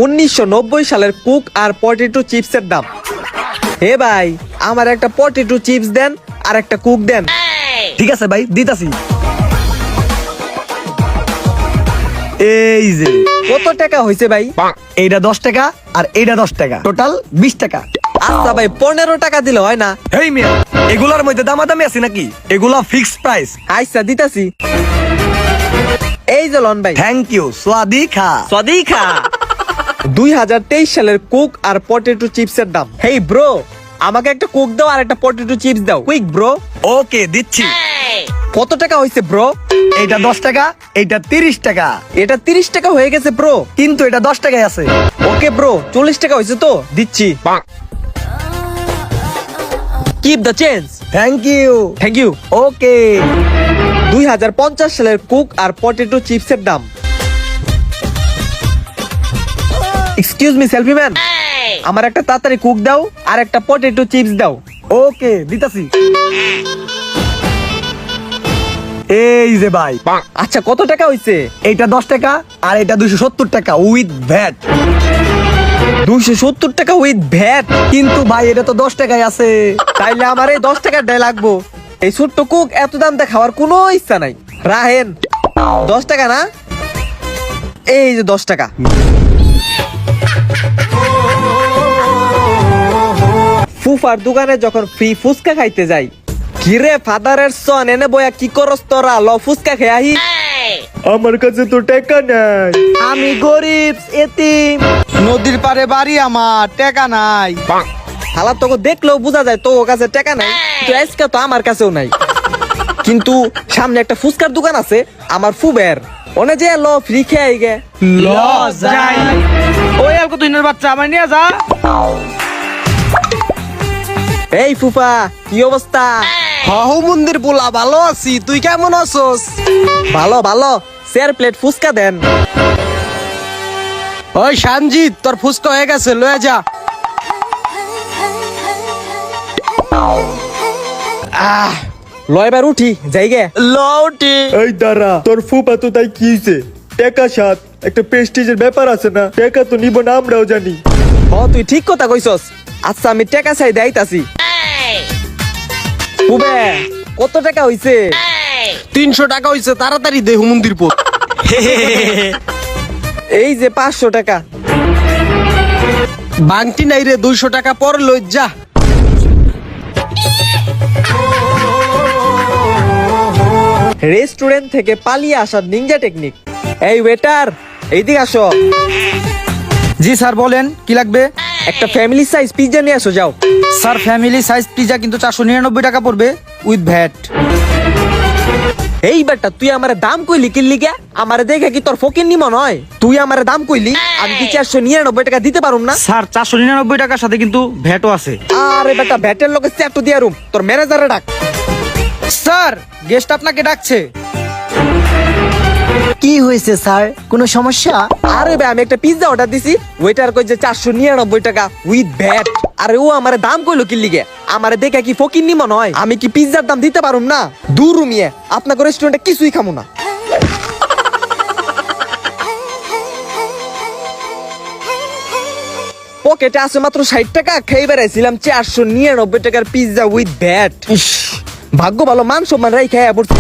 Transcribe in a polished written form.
1990 সালের কুক আর পটেটো চিপসের দাম। হে ভাই, আমার একটা পটেটো চিপস দেন আর একটা কুক দেন। ঠিক আছে ভাই, দিতাছি। এই যে কত টাকা হয়েছে ভাই? এইটা 10 টাকা আর এইটা 10 টাকা, টোটাল 20 টাকা। আচ্ছা ভাই, 15 টাকা দিলে হয় না? হেই মিয়া, এগুলার মধ্যে দামাদামি আছে নাকি? এগুলা ফিক্সড প্রাইস। আচ্ছা দিতাছি। এই যে লন ভাই। Thank you. স্বাদিকা সদিকা 2023 সালের কুক আর পটেটো চিপসের দাম। হেই ব্রো, আমাকে একটা কুক দাও আর একটা পটেটো চিপস দাও, কুইক ব্রো। ওকে, দিচ্ছি। কত টাকা হয়েছে ব্রো? এইটা 10 টাকা, এইটা 30 টাকা, এটা 30 টাকা হয়ে গেছে ব্রো। কিন্তু এটা 10 টাকায় আছে। ওকে ব্রো, 40 টাকা হয়েছে তো, দিচ্ছি। Keep the change. Thank you. Thank you. Okay. 2050 সালের কুক আর পটেটো চিপসের দাম। এক্সকিউজ মি সেলফি ম্যান, আমার একটা তাড়াতাড়ি কুক দাও আর একটা পটেটো চিপস দাও। ওকে, দিতাছি। এই যে ভাই। আচ্ছা কত টাকা হইছে? এইটা 10 টাকা আর এটা 270 টাকা উইথ ভ্যাট। 270 টাকা উইথ ভ্যাট? কিন্তু ভাই এটা তো 10 টাকায় আছে। তাইলে আমার এই 10 টাকার ডাই লাগবো। এই ছোট্ট কুক এত দাম দিয়ে খাওয়ার কোনো ইচ্ছা নাই। রাহেন, 10 টাকা না? এই যে 10 টাকা। ফুফার দোকানে যখন ফ্রি ফুচকা খাইতে যাই, কিরে ফাদারের সন এনে বয়া কি করস তোরা, ল ফুচকা খেয়ে আহি। আমার কাছে তো টাকা নাই, আমি গরিব এতিম, নদীর পারে বাড়ি, আমার টাকা নাই। হালা তোকে দেখলেও বোঝা যায় তোর কাছে টাকা নাই, কিন্তু আজকে তো আমার কাছেও নাই। কিন্তু সামনে একটা ফুচকার দোকান আছে আমার ফুবের, ওনে যে ল ফ্রি খেয়ে আই গে। যাই ওই আর কত দিনের বাচ্চা আমার নিয়ে যা। এই ফুফা, কি অবস্থা? হহু মন্দির পোলা, ভালো আছি, তুই কেমন আছোস? ভালো ভালো, 4 প্লেট ফুচকা দেন। ওই সানজিৎ, তোর ফুচকা হয়ে গেছে, লয়ে যা। লয় বার উঠি যাই গে। লউটি এই দাঁড়া, তোর ফুপা তো তাই কি হইছে? টাকা সাত, একটা প্রেস্টিজের ব্যাপার আছে না? টাকা তো নিব না, আমরাও জানি। ও তুই ঠিক কথা কইছস। আচ্ছা আমি টাকা চাই দেইতাছি। ফুবে কত টাকা হইছে? 300 টাকা হইছে, তাড়াতাড়ি দে হুমন্দির পোত। এই যে 500 টাকা। বাংটি নাই রে, 200 টাকা পর লই যা। রেস্টুরেন্ট থেকে পালিয়ে আসার নিনজা টেকনিক। এই ওয়েটার, এইদিকে আসো। জি স্যার, বলেন কি লাগবে? একটা ফ্যামিলি সাইজ পিজ্জা নিয়ে আসো, যাও। স্যার ফ্যামিলি সাইজ পিজা কিন্তু 499 টাকা পড়বে উইথ ভ্যাট। এই বেটা, তুই আমারে দাম কইলি কিনলি কে? আমারে দেখে কি তোর ফকির নিমন হয়? তুই আমারে দাম কইলি, আমি কি 499 টাকা দিতে পারুম না? স্যার 499 টাকার সাথে কিন্তু ভ্যাটও আছে। আরে বেটা, ভ্যাটের লোকে চ্যাটু দিয়া রুম, তোর ম্যানেজারে ডাক। স্যার গেস্ট আপনাকে ডাকছে। কি হয়েছে স্যার, কোনো সমস্যা? আরে ভাই, আমি একটা পিজ্জা অর্ডার দিছি, ওয়েটার কই যে 499 টাকা উইথ ভ্যাট। আরে ও আমারে দাম কইলো কি লিগে? আমারে দেখে কি ফকির নিমন হয়? আমি কি পিজ্জার দাম দিতে পারুম না? দূর রুমিয়ে, আপনাকে রেস্টুরেন্টে কিছুই খামু না। পকেটে আছে মাত্র 60 টাকা, খেয়ে বেড়াইছিলাম 499 টাকার পিজ্জা উইথ ভ্যাট। ভাগ্য ভালো, মান সম্মান রাই খেয়ে পড়ছি।